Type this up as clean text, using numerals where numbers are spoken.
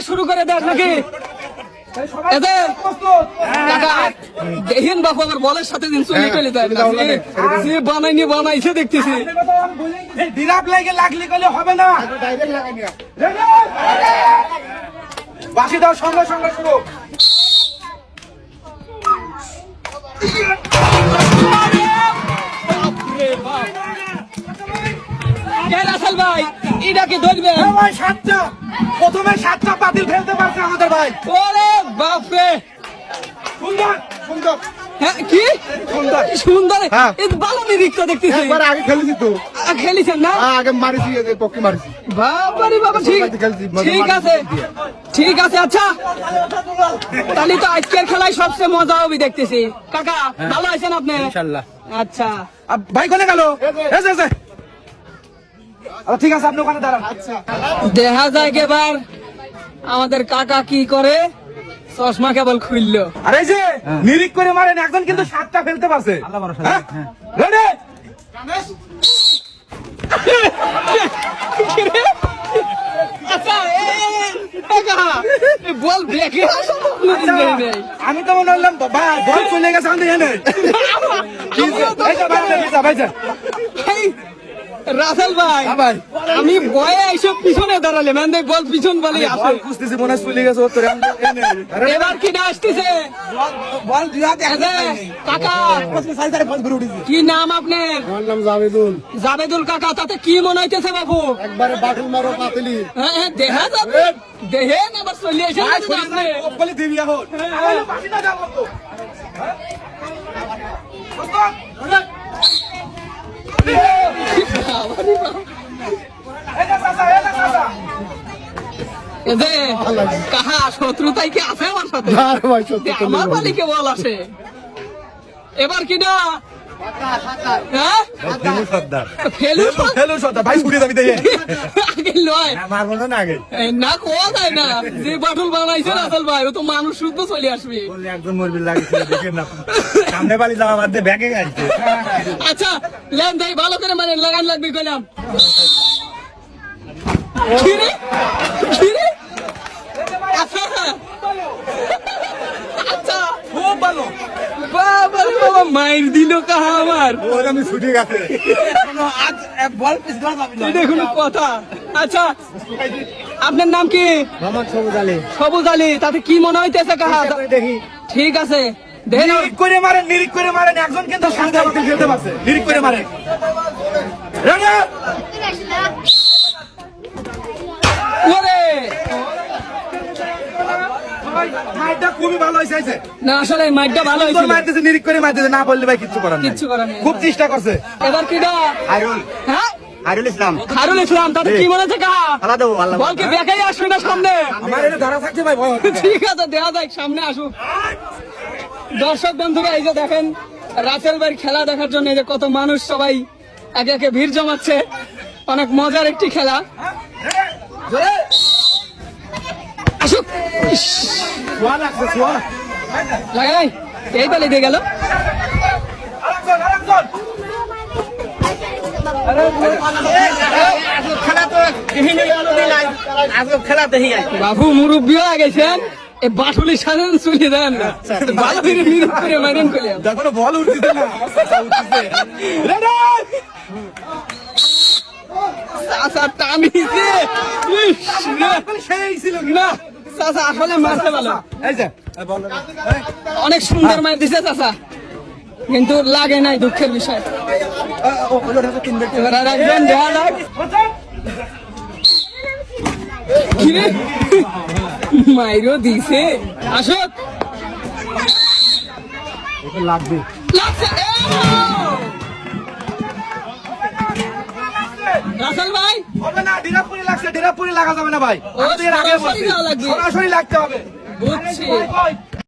শুরু করে দেয় নাকি দেখেন বাপু আমার বলের সাথে দিন চলে চলে যায় বানাইছে দেখতেছি লাগলে গেলে হবে না বাকি দাও সঙ্গে সঙ্গে শুরু রাসেল ভাই এটাকে ধরবে সাতটা প্রথমে সাতটা পাতিল ফেলতে পারছে আমাদের ভাই ওরে বাপরে সুন্দর সুন্দর হ্যাঁ কি সুন্দর সুন্দর এই ভালো নিরীক্ষ দেখতেছি একবার আগে খেলেছি তো খেলিছেন না আগে মারিছি পক্ষে মারিছি বাবারে বাবা ঠিক ঠিক আছে ঠিক আছে আচ্ছা তাহলে তো আজকের খেলায় সবচেয়ে মজা হবে দেখতেছি কাকা ভালো আছেন আপনি ইনশাআল্লাহ আচ্ছা ভাই কোনে গেল আচ্ছা ঠিক আছে আপনি ওখানে দাঁড়ান আচ্ছা দেখা যায় এবার আমাদের কাকা কি করে চশমা কেবল খুললো আরে এই যে নিরিক করে মারেন একজন কিন্তু সাতটা ফেলতে পারছে আল্লাহ ভরসা রেডি আচ্ছা বল ব্রেকে আমি তো মনে হলাম বল চলে গেছে আমাদের এনে রাসেল ভাই আমি বয়ে এইসব পিছনে দাঁড়ালে মানে বল পিছন বলে খুঁজতেছি মনে চলে গেছে এবার কি না আসতেছে বল কাকা কি নাম আপনার আমার নাম জাবেদুল জাবেদুল কাকা তাতে কি মনে হইতেছে বাবু একবারে বাটুল মারো পাতিলি হ্যাঁ দেখা যাবে দেখেন আবার চলে এসে বলে দিবি এখন কাহা শত্রুতাই কি আছে আমার সাথে আমার মালিকে বল আসে এবার কি না না কোয়া যায় না যে বাটুল বানাইছে রাসেল ভাই ও তো মানুষ শুদ্ধ চলে আসবে একজন মরবি লাগিয়েছিল দেখেন না সামনে বাড়ি যাওয়া বাদ দিয়ে ব্যাগে গেছে আচ্ছা লেন ভাই ভালো করে মানে লাগান লাগবে কইলাম আচ্ছা খুব ভালো বাবা মাইর দিল কাহা আমার আমি ছুটে গেছে বল পিস করা যাবে না এটা কোনো কথা আচ্ছা আপনার নাম কি মোহাম্মদ সবুজ আলী সবুজ আলী তাতে কি মনে হইতেছে কাহা দেখি ঠিক আছে দেখেন নিরিক করে মারেন একজন কিন্তু সাতটা পাতিল ফেলতে পারছে নিরিক করে মারেন রেডি ওরে মাইটা খুবই ভালো হয়েছে না আসলে মাইকটা ভালো হয়েছিল মারতেছে নিরিক করে মারতেছে না বললে ভাই কিচ্ছু করার নাই কিচ্ছু করার নেই খুব চেষ্টা করছে এবার কি না আরুল হ্যাঁ আরুল ইসলাম খারুল ইসলাম তাতে কি মনে হচ্ছে কাহা আল্লাহ দেবো আল্লাহ বল কি দেখাই আসবে না সামনে আমার এটা ধারা থাকছে ভাই ভয় ঠিক আছে দেখা যাক সামনে আসুক দর্শক বন্ধুরা এই যে দেখেন রাসেল ভাইয়ের খেলা দেখার জন্য এই যে কত মানুষ সবাই একে একে ভিড় জমাচ্ছে অনেক মজার একটি খেলা আসুক ইস, সোয়া লাগছে সোয়া লাগাই এই বলে দিয়ে গেল বাবু মুরব্বী হয়ে গেছেন এই বাটুলি সাজান চলে দেন ভালো করে নিরূপ করে মারেন কইলাম দেখো বল উঠতেছে না রেডি চাচা টানিছে সেই ছিল না চাচা আসলে মারতে ভালো এই যে অনেক সুন্দর মার দিছে চাচা কিন্তু লাগে নাই দুঃখের বিষয় এবার আর একজন দেখা যাক কিরে মাইরও দিছে আসো লাগবে লাগছে রাসেল ভাই হবে না ডিরাপুরি লাগছে ডিরাপুরি লাগা যাবে না ভাই ও, আমাদের আগে সরাসরি লাগবে। সরাসরি লাগতে হবে বুঝছি